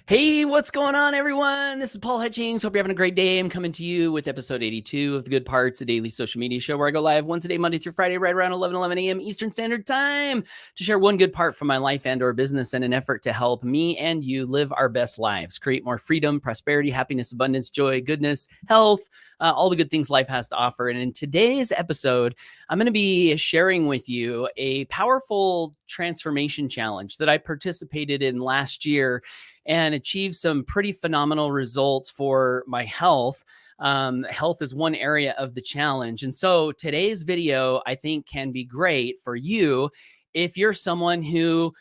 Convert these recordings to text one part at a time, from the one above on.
Hey, what's going on, everyone? This is Paul Hutchings. Hope you're having a great day. I'm coming to you with episode 82 of The Good Parts, a daily social media show where I go live once a day, Monday through Friday, right around 11 a.m. Eastern Standard Time to share one good part from my life and or business in an effort to help me and you live our best lives, create more freedom, prosperity, happiness, abundance, joy, goodness, health, all the good things life has to offer. And in today's episode, I'm going to be sharing with you a powerful transformation challenge that I participated in last year and achieved some pretty phenomenal results for my health. Health is one area of the challenge. And so today's video, I think, can be great for you if you're someone who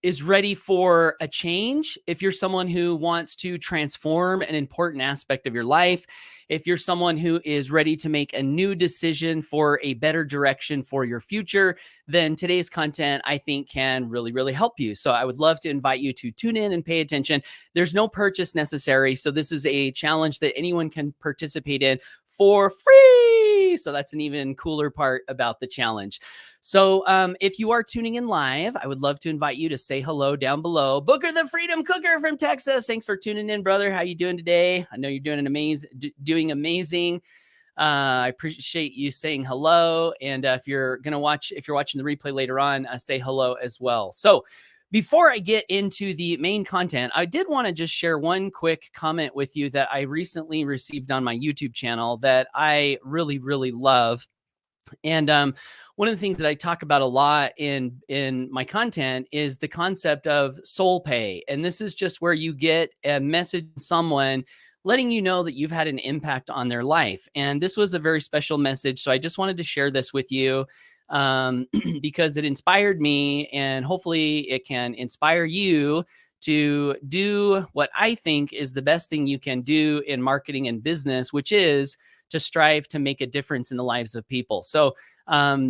is ready for a change, if you're someone who wants to transform an important aspect of your life, if you're someone who is ready to make a new decision for a better direction for your future, then today's content, I think, can really, really help you. So I would love to invite you to tune in and pay attention. There's no purchase necessary. So this is a challenge that anyone can participate in for free. So that's an even cooler part about the challenge. So if you are tuning in live, I would love to invite you to say hello down below. Booker the Freedom Cooker from Texas. Thanks for tuning in, brother. How you doing today? I know you're doing amazing. I appreciate you saying hello. And if you're watching the replay later on, say hello as well. So before I get into the main content, I did want to just share one quick comment with you that I recently received on my YouTube channel that I really, really love. And one of the things that I talk about a lot in my content is the concept of soul pay. And this is just where you get a message from someone letting you know that you've had an impact on their life. And this was a very special message. So I just wanted to share this with you because it inspired me, and hopefully it can inspire you to do what I think is the best thing you can do in marketing and business, which is to strive to make a difference in the lives of people. So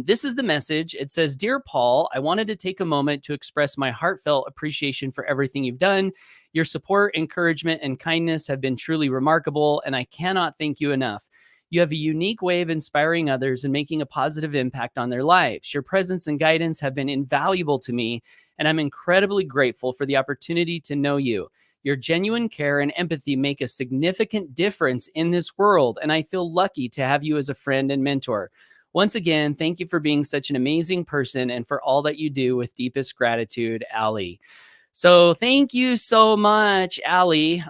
this is the message. It says, "Dear Paul, I wanted to take a moment to express my heartfelt appreciation for everything you've done. Your support, encouragement, and kindness have been truly remarkable, and I cannot thank you enough. You have a unique way of inspiring others and making a positive impact on their lives. Your presence and guidance have been invaluable to me, and I'm incredibly grateful for the opportunity to know you. Your genuine care and empathy make a significant difference in this world, and I feel lucky to have you as a friend and mentor. Once again, thank you for being such an amazing person and for all that you do. With deepest gratitude, Allie." So thank you so much, Allie.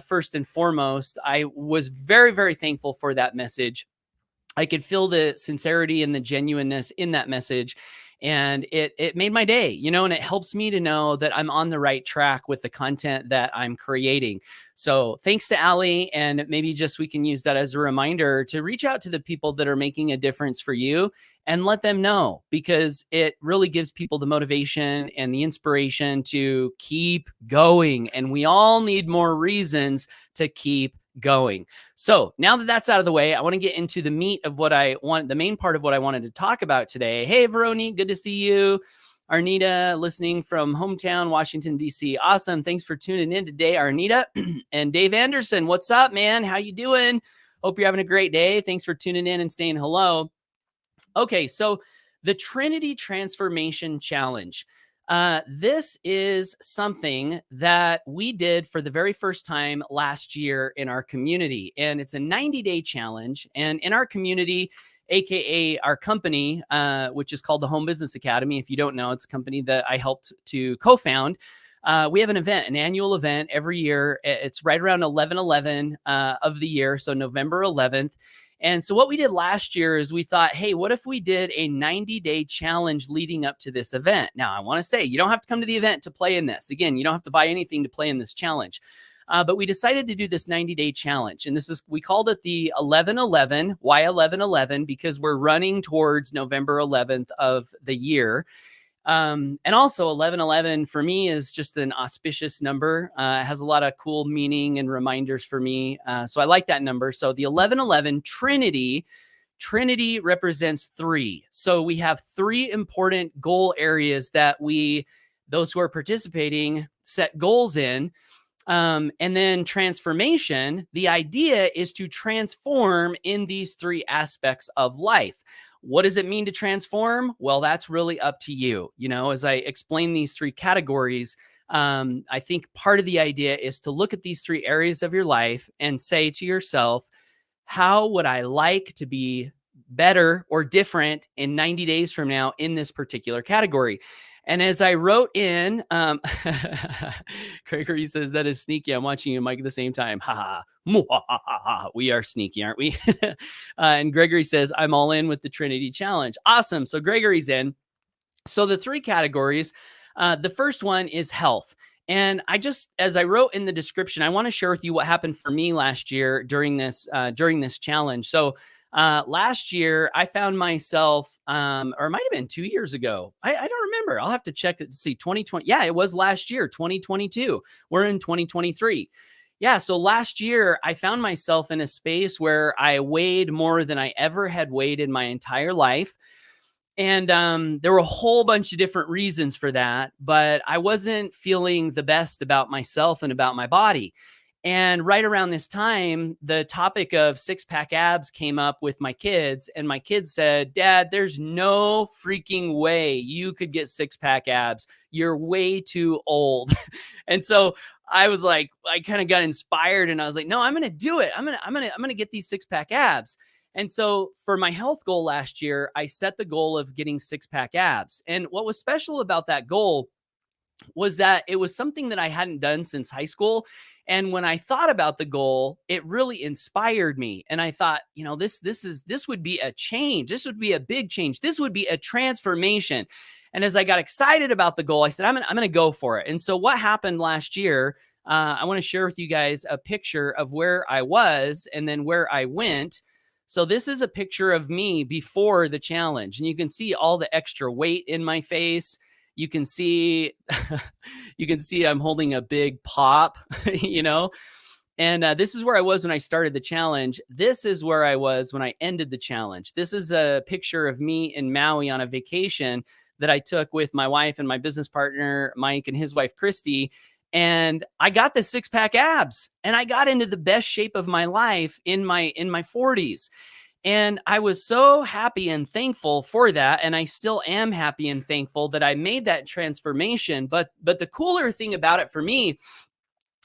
First and foremost, I was very, very thankful for that message. I could feel the sincerity and the genuineness in that message. And it made my day, and it helps me to know that I'm on the right track with the content that I'm creating. So thanks to Allie, and maybe just we can use that as a reminder to reach out to the people that are making a difference for you and let them know, because it really gives people the motivation and the inspiration to keep going. And we all need more reasons to keep going. So now that that's out of the way, I want to get into the meat of what I want, the main part of what I wanted to talk about today. Hey, Veronique, good to see you. Arnita, listening from hometown, Washington, D.C. Awesome. Thanks for tuning in today, Arnita. And Dave Anderson, what's up, man? How you doing? Hope you're having a great day. Thanks for tuning in and saying hello. Okay, so the Trinity Transformation Challenge. This is something that we did for the very first time last year in our community, and it's a 90-day challenge. And in our community, aka our company, which is called the Home Business Academy. If you don't know, it's a company that I helped to co-found. We have an event, an annual event every year. It's right around 11/11 of the year, so November 11th. And so what we did last year is we thought, hey, what if we did a 90-day challenge leading up to this event? Now, I want to say you don't have to come to the event to play in this. Again, you don't have to buy anything to play in this challenge. But we decided to do this 90-day challenge. And we called it the 11/11. Why 11/11? Because we're running towards November 11th of the year. And also 11/11 for me is just an auspicious number. It has a lot of cool meaning and reminders for me. So I like that number. So the 11/11 Trinity represents 3. So we have 3 important goal areas that those who are participating, set goals in. And then transformation, the idea is to transform in these 3 aspects of life. What does it mean to transform? Well, that's really up to you. As I explain these 3 categories, I think part of the idea is to look at these three areas of your life and say to yourself, how would I like to be better or different in 90 days from now in this particular category? And as I wrote in, Gregory says, that is sneaky. I'm watching you, Mike, at the same time. Ha ha. We are sneaky, aren't we? And Gregory says, I'm all in with the Trinity Challenge. Awesome. So Gregory's in. So the three categories, the first one is health. And as I wrote in the description, I want to share with you what happened for me last year during this challenge. So last year, I found myself, or it might have been 2 years ago. I don't remember. I'll have to check it to see. 2020. Yeah, it was last year, 2022. We're in 2023. Yeah. So last year, I found myself in a space where I weighed more than I ever had weighed in my entire life. And there were a whole bunch of different reasons for that, but I wasn't feeling the best about myself and about my body. And right around this time, the topic of six-pack abs came up with my kids. And my kids said, Dad, there's no freaking way you could get six-pack abs. You're way too old. And so I was like, I kind of got inspired and I was like, no, I'm going to do it. I'm going to get these six-pack abs. And so for my health goal last year, I set the goal of getting six-pack abs. And what was special about that goal was that it was something that I hadn't done since high school. And when I thought about the goal, it really inspired me. And I thought, this would be a change. This would be a big change. This would be a transformation. And as I got excited about the goal, I said, I'm going to go for it. And so what happened last year, I want to share with you guys a picture of where I was and then where I went. So this is a picture of me before the challenge, and you can see all the extra weight in my face. You can see, I'm holding a big pop, and this is where I was when I started the challenge. This is where I was when I ended the challenge. This is a picture of me in Maui on a vacation that I took with my wife and my business partner, Mike, and his wife, Christy. And I got the six-pack abs and I got into the best shape of my life in my 40s. And I was so happy and thankful for that. And I still am happy and thankful that I made that transformation. But the cooler thing about it for me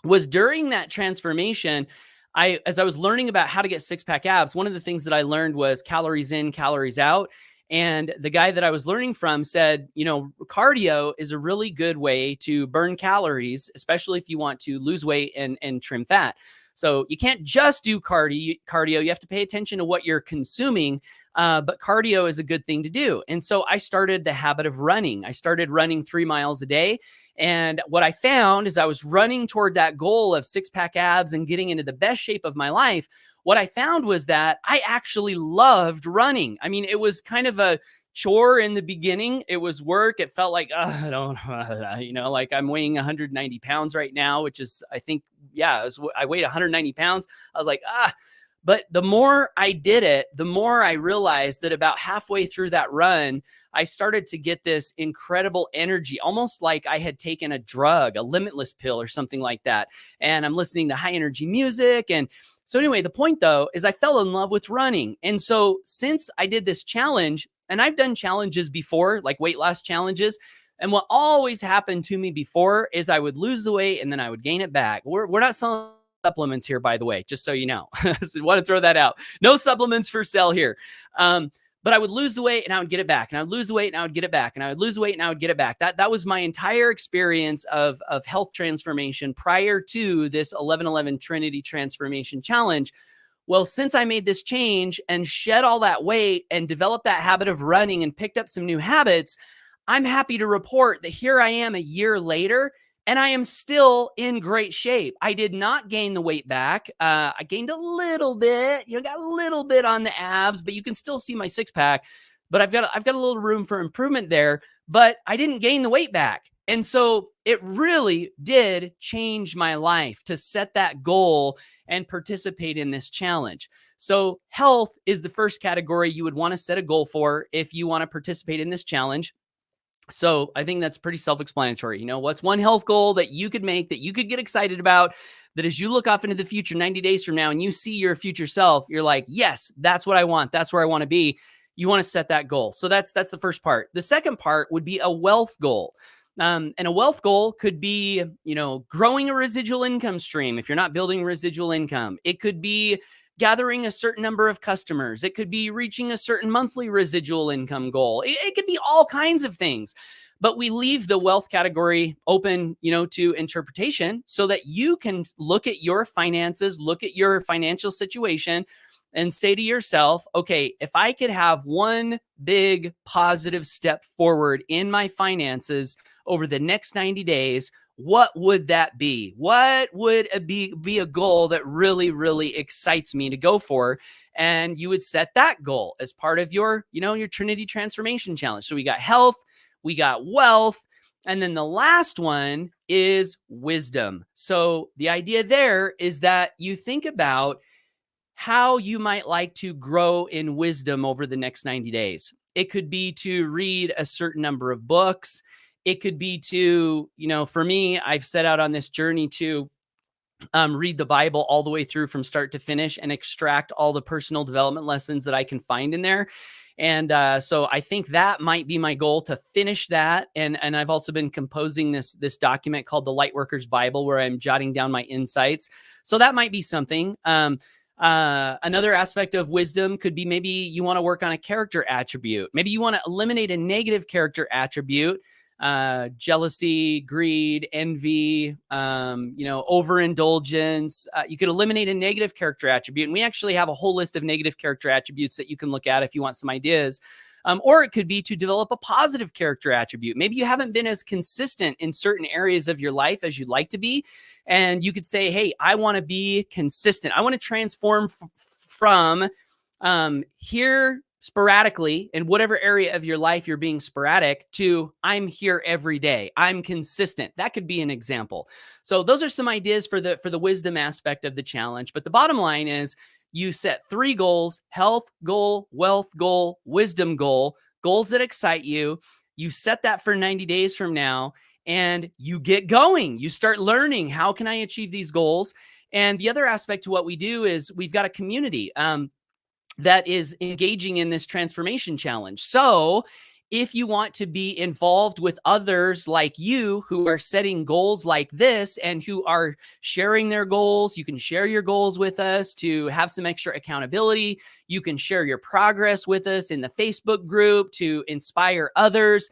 was during that transformation, as I was learning about how to get six-pack abs, one of the things that I learned was calories in, calories out. And the guy that I was learning from said, cardio is a really good way to burn calories, especially if you want to lose weight and trim fat. So you can't just do cardio. You have to pay attention to what you're consuming. But cardio is a good thing to do. And so I started the habit of running. I started running 3 miles a day. And what I found is I was running toward that goal of six-pack abs and getting into the best shape of my life. What I found was that I actually loved running. I mean, it was kind of a chore in the beginning. It was work. It felt like, I don't know, like I'm weighing 190 pounds right now, which is, I think, I weighed 190 pounds. I was like, but the more I did it, the more I realized that about halfway through that run, I started to get this incredible energy, almost like I had taken a drug, a limitless pill or something like that. And I'm listening to high energy music. And so anyway, the point though, is I fell in love with running. And so since I did this challenge, and I've done challenges before, like weight loss challenges, and what always happened to me before is I would lose the weight and then I would gain it back. We're not selling supplements here, by the way, just so you know. So I want to throw that out. No supplements for sale here. But I would lose the weight and I would get it back, and I would lose the weight and I would get it back, and I would lose the weight and I would get it back. That was my entire experience of health transformation prior to this 11/11 Trinity Transformation Challenge. Well, since I made this change and shed all that weight and developed that habit of running and picked up some new habits, I'm happy to report that here I am a year later, and I am still in great shape. I did not gain the weight back. I gained a little bit, got a little bit on the abs, but you can still see my six pack. But I've got a little room for improvement there, but I didn't gain the weight back. And so it really did change my life to set that goal and participate in this challenge. So health is the first category you would want to set a goal for if you want to participate in this challenge. So I think that's pretty self-explanatory. What's one health goal that you could make, that you could get excited about, that as you look off into the future 90 days from now and you see your future self, you're like, yes, that's what I want. That's where I want to be. You want to set that goal. So that's the first part. The second part would be a wealth goal. And a wealth goal could be, growing a residual income stream if you're not building residual income. It could be gathering a certain number of customers. It could be reaching a certain monthly residual income goal. It could be all kinds of things. But we leave the wealth category open, to interpretation so that you can look at your finances, look at your financial situation, and say to yourself, okay, if I could have one big positive step forward in my finances over the next 90 days, what would that be? What would it be a goal that really, really excites me to go for? And you would set that goal as part of your, your Trinity Transformation Challenge. So we got health, we got wealth, and then the last one is wisdom. So the idea there is that you think about how you might like to grow in wisdom over the next 90 days. It could be to read a certain number of books. It could be to, for me, I've set out on this journey to read the Bible all the way through from start to finish and extract all the personal development lessons that I can find in there. And so I think that might be my goal, to finish that. And I've also been composing this document called the Lightworker's Bible, where I'm jotting down my insights. So that might be something. Another aspect of wisdom could be maybe you want to work on a character attribute. Maybe you want to eliminate a negative character attribute, jealousy, greed, envy, overindulgence. You could eliminate a negative character attribute. And we actually have a whole list of negative character attributes that you can look at if you want some ideas. Or it could be to develop a positive character attribute. Maybe you haven't been as consistent in certain areas of your life as you'd like to be. And you could say, hey, I want to be consistent. I want to transform from here sporadically in whatever area of your life you're being sporadic to I'm here every day. I'm consistent. That could be an example. So those are some ideas for the wisdom aspect of the challenge. But the bottom line is you set 3 goals: health goal, wealth goal, wisdom goal, goals that excite you. You set that for 90 days from now, and you get going. You start learning, how can I achieve these goals? And the other aspect to what we do is we've got a community that is engaging in this transformation challenge. So if you want to be involved with others like you who are setting goals like this and who are sharing their goals, you can share your goals with us to have some extra accountability. You can share your progress with us in the Facebook group to inspire others.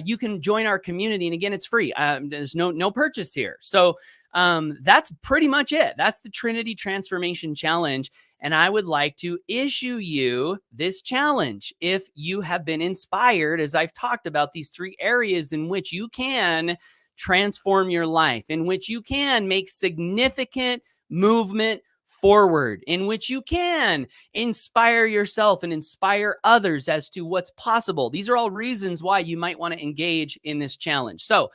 You can join our community. And again, it's free. There's no purchase here. So that's pretty much it. That's the Trinity Transformation Challenge. And I would like to issue you this challenge. If you have been inspired, as I've talked about, these 3 areas in which you can transform your life, in which you can make significant movement forward, in which you can inspire yourself and inspire others as to what's possible. These are all reasons why you might want to engage in this challenge. So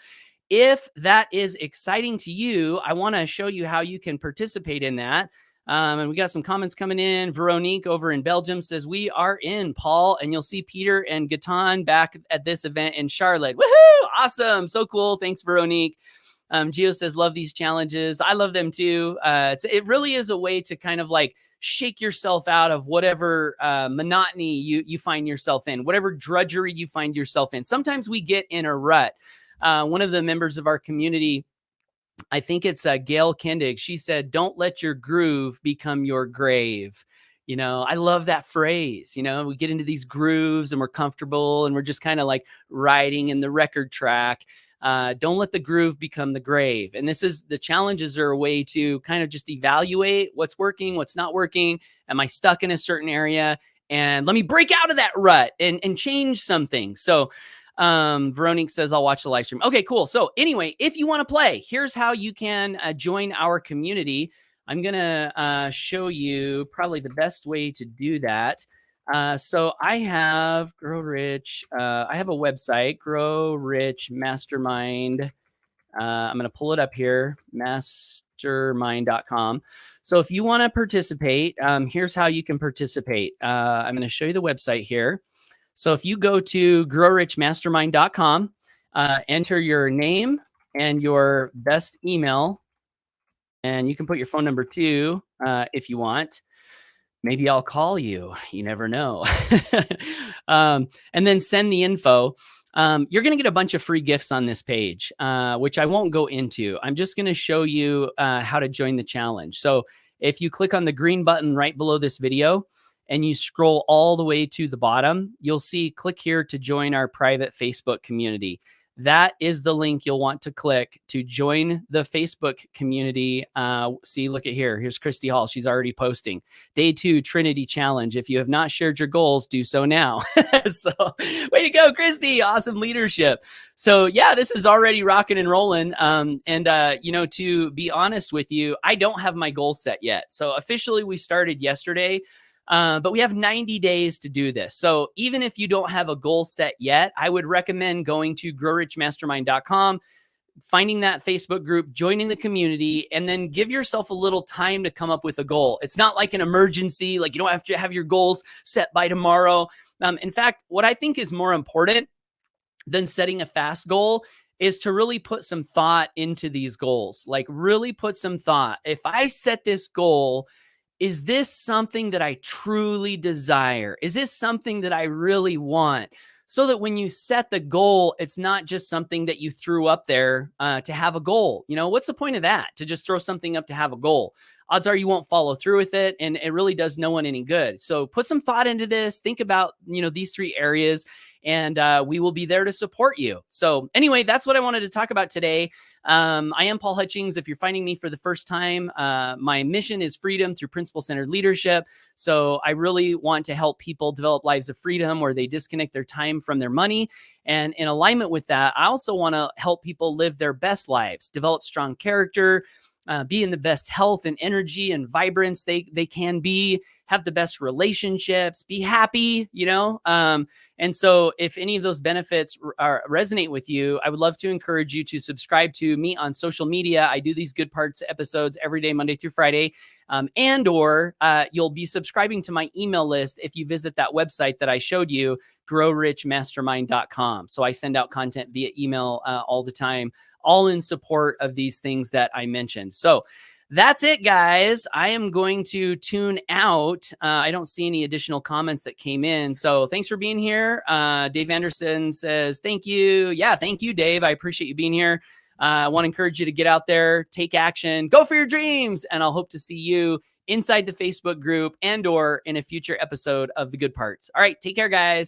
if that is exciting to you, I want to show you how you can participate in that. And we got some comments coming in. Veronique over in Belgium says, we are in, Paul. And you'll see Peter and Gatan back at this event in Charlotte. Woohoo! Awesome. So cool. Thanks, Veronique. Gio says, love these challenges. I love them too. It really is a way to kind of like shake yourself out of whatever monotony you find yourself in, whatever drudgery you find yourself in. Sometimes we get in a rut. One of the members of our community, I think it's Gail Kendig, she said, don't let your groove become your grave. I love that phrase. We get into these grooves and we're comfortable and we're just kind of like riding in the record track. Don't let the groove become the grave. And the challenges are a way to kind of just evaluate what's working, what's not working. Am I stuck in a certain area? And let me break out of that rut and change something. So Veronique says, I'll watch the live stream. Okay, cool. So anyway, if you want to play, here's how you can join our community. I'm going to show you probably the best way to do that. So I have Grow Rich. I have a website, Grow Rich Mastermind. I'm going to pull it up here, mastermind.com. So if you want to participate, here's how you can participate. I'm going to show you the website here. So if you go to growrichmastermind.com, enter your name and your best email, and you can put your phone number too, if you want. Maybe I'll call you. You never know. And then send the info. you're going to get a bunch of free gifts on this page, which I won't go into. I'm just going to show you how to join the challenge. So if you click on the green button right below this video and you scroll all the way to the bottom, you'll see click here to join our private Facebook community. That is the link you'll want to click to join the Facebook community. See, look at here. Here's Christy Hall. She's already posting. Day 2, Trinity Challenge. If you have not shared your goals, do so now. So way to go, Christy. Awesome leadership. So yeah, this is already rocking and rolling. To be honest with you, I don't have my goals set yet. So officially we started yesterday. But we have 90 days to do this. So even if you don't have a goal set yet, I would recommend going to growrichmastermind.com, finding that Facebook group, joining the community, and then give yourself a little time to come up with a goal. It's not like an emergency, like you don't have to have your goals set by tomorrow. In fact, what I think is more important than setting a fast goal is to really put some thought into these goals. Like really put some thought. If I set this goal, is this something that I truly desire? Is this something that I really want? So that when you set the goal, it's not just something that you threw up there to have a goal. You know, what's the point of that? To just throw something up to have a goal? Odds are you won't follow through with it, and it really does no one any good. So put some thought into this. Think about, these 3 areas, and we will be there to support you. So anyway, that's what I wanted to talk about today. I am Paul Hutchings. If you're finding me for the first time, my mission is freedom through principle-centered leadership. So I really want to help people develop lives of freedom where they disconnect their time from their money. And in alignment with that, I also want to help people live their best lives, develop strong character, be in the best health and energy and vibrance they can be, have the best relationships, be happy, and so if any of those benefits resonate with you, I would love to encourage you to subscribe to me on social media. I do these Good Parts episodes every day, Monday through Friday, or you'll be subscribing to my email list if you visit that website that I showed you, growrichmastermind.com. So I send out content via email all the time, all in support of these things that I mentioned. So that's it, guys. I am going to tune out. I don't see any additional comments that came in. So thanks for being here. Dave Anderson says, thank you. Yeah, thank you, Dave. I appreciate you being here. I want to encourage you to get out there, take action, go for your dreams. And I'll hope to see you inside the Facebook group and or in a future episode of The Good Parts. All right, take care, guys.